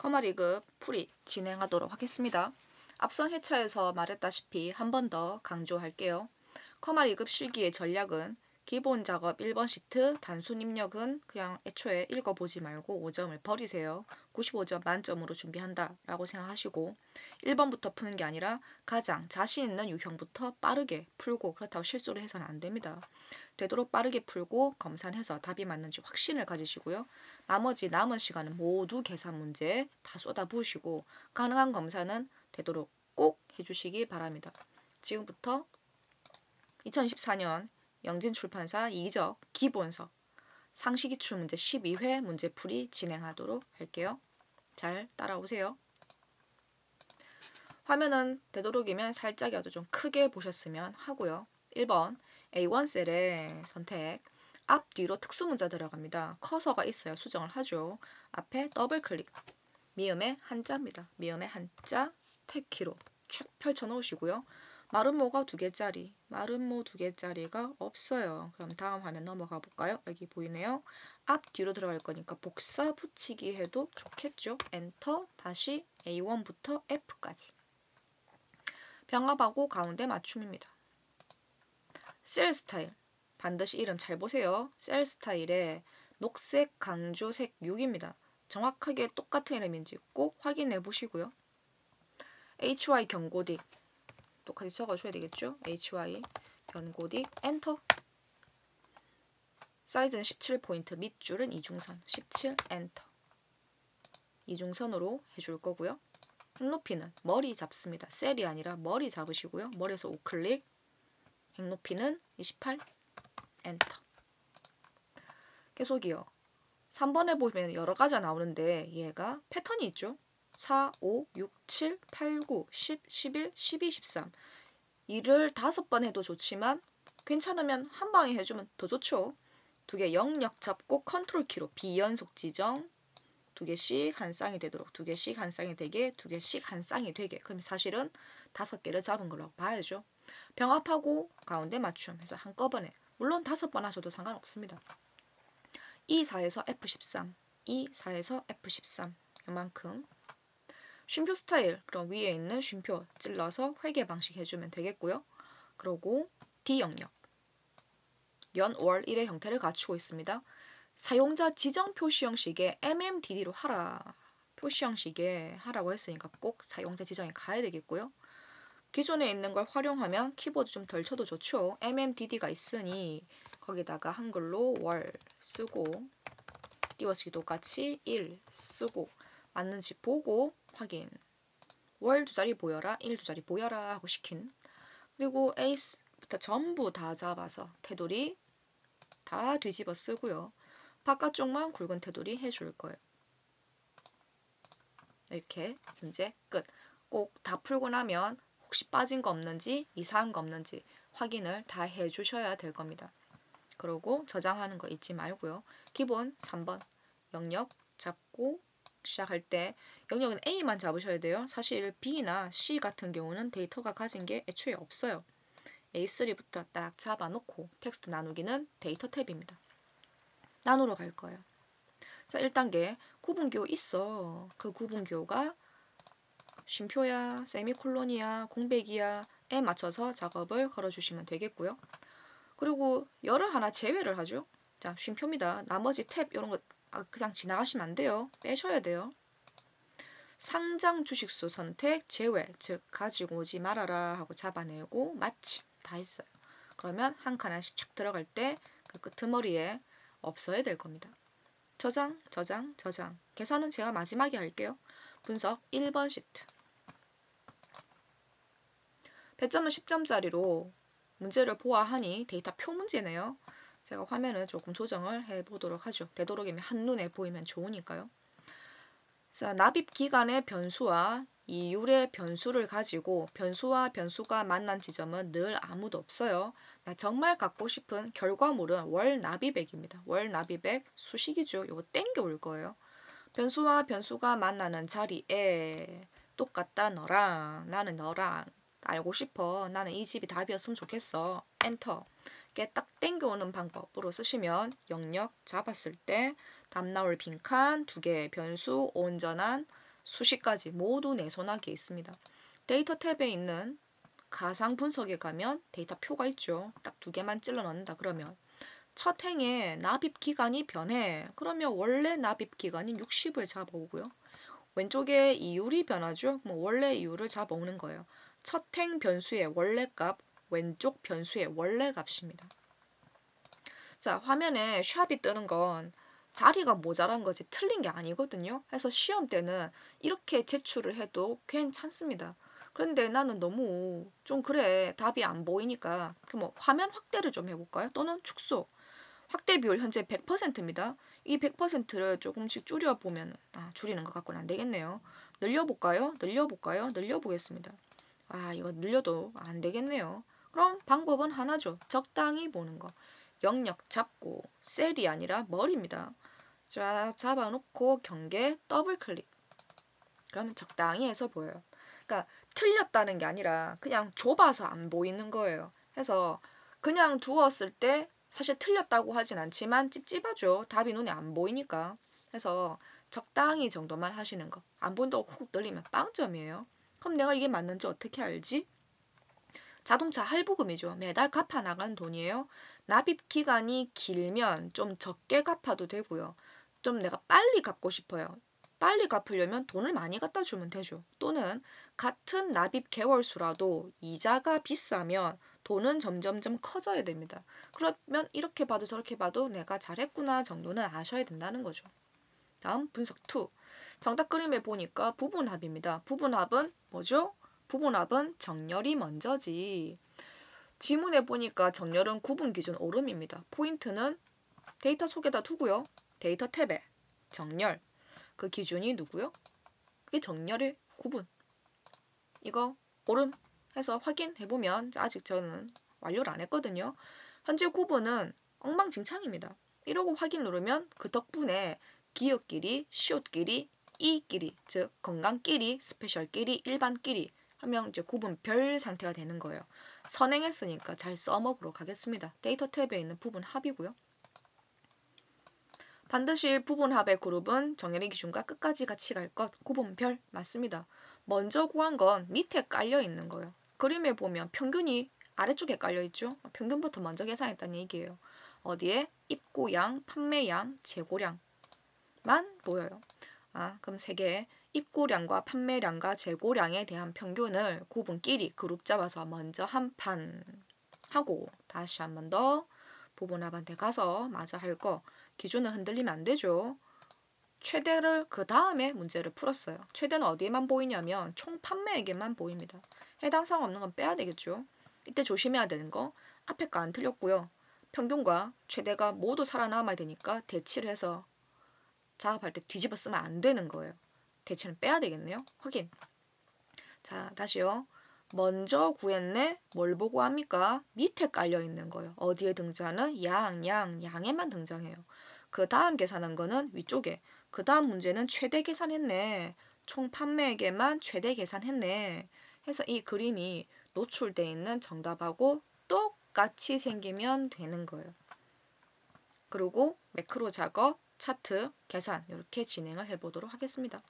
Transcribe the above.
커마2급 풀이 진행하도록 하겠습니다. 앞선 회차에서 말했다시피 한 번 더 강조할게요. 커마2급 실기의 전략은 기본 작업 1번 시트 단순 입력은 그냥 애초에 읽어보지 말고 5점을 버리세요. 95점 만점으로 준비한다 라고 생각하시고 1번부터 푸는 게 아니라 가장 자신 있는 유형부터 빠르게 풀고, 그렇다고 실수를 해서는 안 됩니다. 되도록 빠르게 풀고 검산해서 답이 맞는지 확신을 가지시고요. 나머지 남은 시간은 모두 계산 문제 다 쏟아부으시고 가능한 검사는 되도록 꼭 해주시기 바랍니다. 지금부터 2024년 영진출판사 이적 기본서 상시기출 문제 12회 문제풀이 진행하도록 할게요. 잘 따라오세요. 화면은 되도록이면 살짝이라도 좀 크게 보셨으면 하고요. 1번 A1 셀에 선택 앞 뒤로 특수문자 들어갑니다. 커서가 있어야 수정을 하죠. 앞에 더블 클릭 미음의 한자입니다. 미음의 한자 탭키로 촥 펼쳐 놓으시고요. 마름모가 2개짜리, 마름모 2개짜리가 없어요. 그럼 다음 화면 넘어가 볼까요? 여기 보이네요. 앞 뒤로 들어갈 거니까 복사 붙이기 해도 좋겠죠. 엔터 다시 A1부터 F까지. 병합하고 가운데 맞춤입니다. 셀 스타일 반드시 이름 잘 보세요. 셀 스타일에 녹색 강조색 6입니다. 정확하게 똑같은 이름인지 꼭 확인해 보시고요. HY 경고딕 똑같이 적어줘야 되겠죠. HY 경고딕 엔터. 사이즈는 17포인트, 밑줄은 이중선 17 엔터. 이중선으로 해줄 거고요. 행높이는 머리 잡습니다. 셀이 아니라 머리 잡으시고요. 머리에서 우클릭. 행높이는 28 엔터. 계속이요. 3번에 보면 여러 가지가 나오는데 얘가 패턴이 있죠. 4, 5, 6, 7, 8, 9, 10, 11, 12, 13. 일을 5번 해도 좋지만 괜찮으면 한 방에 해주면 더 좋죠. 2개 영역 잡고 컨트롤 키로 비연속 지정 2개씩 한 쌍이 되도록 2개씩 한 쌍이 되게 2개씩 한 쌍이 되게. 그럼 사실은 5개를 잡은 걸로 봐야죠. 병합하고 가운데 맞춤 해서 한꺼번에, 물론 5번 하셔도 상관없습니다. E4에서 F13, E4에서 F13 이만큼. 쉼표 스타일, 그럼 위에 있는 쉼표 찔러서 회계 방식 해주면 되겠고요. 그리고 D 영역, 연, 월, 일의 형태를 갖추고 있습니다. 사용자 지정 표시 형식에 MMDD로 하라, 표시 형식에 하라고 했으니까 꼭 사용자 지정에 가야 되겠고요. 기존에 있는 걸 활용하면 키보드 좀 덜 쳐도 좋죠. MMDD가 있으니 거기다가 한글로 월 쓰고 띄워쓰기 똑같이 1 쓰고 맞는지 보고 확인. 월 2자리 보여라, 1 2자리 보여라 하고 시킨. 그리고 에이스부터 전부 다 잡아서 테두리 다 뒤집어 쓰고요. 바깥쪽만 굵은 테두리 해줄 거예요. 이렇게 문제 끝. 꼭 다 풀고 나면 혹시 빠진 거 없는지 이상한 거 없는지 확인을 다 해주셔야 될 겁니다. 그리고 저장하는 거 잊지 말고요. 기본 3번 영역 잡고 시작할 때 영역은 A만 잡으셔야 돼요. 사실 B나 C 같은 경우는 데이터가 가진 게 애초에 없어요. A3부터 딱 잡아놓고 텍스트 나누기는 데이터 탭입니다. 나누러 갈 거예요. 자, 1단계 구분기호 있어. 그 구분기호가 쉼표야, 세미콜론이야, 공백이야에 맞춰서 작업을 걸어주시면 되겠고요. 그리고 열을 하나 제외를 하죠. 자, 쉼표입니다. 나머지 탭 이런 거 그냥 지나가시면 안 돼요. 빼셔야 돼요. 상장 주식수 선택 제외, 즉 가지고 오지 말아라 하고 잡아내고 마침 다 했어요. 그러면 한 칸 하나씩 쭉 들어갈 때 그 끄트머리에 없어야 될 겁니다. 저장, 저장, 저장. 계산은 제가 마지막에 할게요. 분석 1번 시트. 배점은 10점짜리로 문제를 보아하니 데이터 표 문제네요. 제가 화면을 조금 조정을 해보도록 하죠. 되도록이면 한눈에 보이면 좋으니까요. 자, 납입 기간의 변수와 이 율의 변수를 가지고 변수와 변수가 만난 지점은 늘 아무도 없어요. 나 정말 갖고 싶은 결과물은 월 납입액입니다. 월 납입액 수식이죠. 이거 땡겨 올 거예요. 변수와 변수가 만나는 자리에 똑같다 너랑 나는 너랑 알고 싶어. 나는 이 집이 답이었으면 좋겠어. 엔터. 이게 딱 땡겨오는 방법으로 쓰시면 영역 잡았을 때 답 나올 빈칸 2개의 변수 온전한 수식까지 모두 내 손아귀에 있습니다. 데이터 탭에 있는 가상 분석에 가면 데이터 표가 있죠. 딱 두 개만 찔러 넣는다 그러면 첫 행에 납입 기간이 변해. 그러면 원래 납입 기간인 60을 잡아오고요. 왼쪽에 이율이 변하죠. 원래 이율을 잡아오는 거예요. 첫 행 변수의 원래 값, 왼쪽 변수의 원래 값입니다. 자, 화면에 샵이 뜨는 건 자리가 모자란 거지 틀린 게 아니거든요. 그래서 시험 때는 이렇게 제출을 해도 괜찮습니다. 그런데 나는 너무 좀 그래 답이 안 보이니까 뭐 화면 확대를 좀 해볼까요? 또는 축소. 확대 비율 현재 100%입니다. 이 100%를 조금씩 줄여보면 줄이는 것 같고는 안 되겠네요. 늘려볼까요? 늘려볼까요? 늘려보겠습니다. 이거 늘려도 안 되겠네요. 그럼 방법은 하나죠. 적당히 보는 거. 영역 잡고 셀이 아니라 머리입니다. 자, 잡아놓고 경계 더블 클릭. 그러면 적당히 해서 보여요. 그러니까 틀렸다는 게 아니라 그냥 좁아서 안 보이는 거예요. 그래서 그냥 두었을 때 사실 틀렸다고 하진 않지만 찝찝하죠. 답이 눈에 안 보이니까. 그래서 적당히 정도만 하시는 거. 안 보인다고 훅 늘리면 빵점이에요. 그럼 내가 이게 맞는지 어떻게 알지? 자동차 할부금이죠. 매달 갚아 나간 돈이에요. 납입 기간이 길면 좀 적게 갚아도 되고요. 좀 내가 빨리 갚고 싶어요. 빨리 갚으려면 돈을 많이 갖다 주면 되죠. 또는 같은 납입 개월 수라도 이자가 비싸면 돈은 점점점 커져야 됩니다. 그러면 이렇게 봐도 저렇게 봐도 내가 잘했구나 정도는 아셔야 된다는 거죠. 다음 분석 2. 정답 그림에 보니까 부분합입니다. 부분합은 뭐죠? 부분합은 정렬이 먼저지. 지문에 보니까 정렬은 구분 기준 오름입니다. 포인트는 데이터 속에다 두고요. 데이터 탭에 정렬. 그 기준이 누구요? 그게 정렬의 구분. 이거 오름 해서 확인해보면 아직 저는 완료를 안 했거든요. 현재 구분은 엉망진창입니다. 이러고 확인 누르면 그 덕분에 기업끼리, 시옷끼리, 이익끼리, 즉 건강끼리, 스페셜끼리, 일반끼리 하면 이제 구분별 상태가 되는 거예요. 선행했으니까 잘 써먹으러 가겠습니다. 데이터 탭에 있는 부분 합이고요. 반드시 부분합의 그룹은 정렬의 기준과 끝까지 같이 갈 것, 구분별 맞습니다. 먼저 구한 건 밑에 깔려 있는 거예요. 그림에 보면 평균이 아래쪽에 깔려 있죠. 평균부터 먼저 계산했다는 얘기예요. 어디에? 입고량, 판매량, 재고량만 보여요. 그럼 세 개. 입고량과 판매량과 재고량에 대한 평균을 구분끼리 그룹 잡아서 먼저 한 판 하고 다시 한 번 더 부분합한테 가서 마저 할 거. 기준을 흔들리면 안 되죠. 최대를 그 다음에 문제를 풀었어요. 최대는 어디에만 보이냐면 총 판매액에만 보입니다. 해당 사항 없는 건 빼야 되겠죠. 이때 조심해야 되는 거 앞에 거 안 틀렸고요. 평균과 최대가 모두 살아남아야 되니까 대치를 해서 작업할 때 뒤집어 쓰면 안 되는 거예요. 대치는 빼야 되겠네요. 확인. 자, 다시요. 먼저 구했네. 뭘 보고 합니까? 밑에 깔려 있는 거예요. 어디에 등장하는? 양에만 등장해요. 그 다음 계산한 거는 위쪽에. 그 다음 문제는 최대 계산했네. 총 판매액에만 최대 계산했네. 해서 이 그림이 노출되어 있는 정답하고 똑같이 생기면 되는 거예요. 그리고 매크로 작업, 차트, 계산 이렇게 진행을 해보도록 하겠습니다.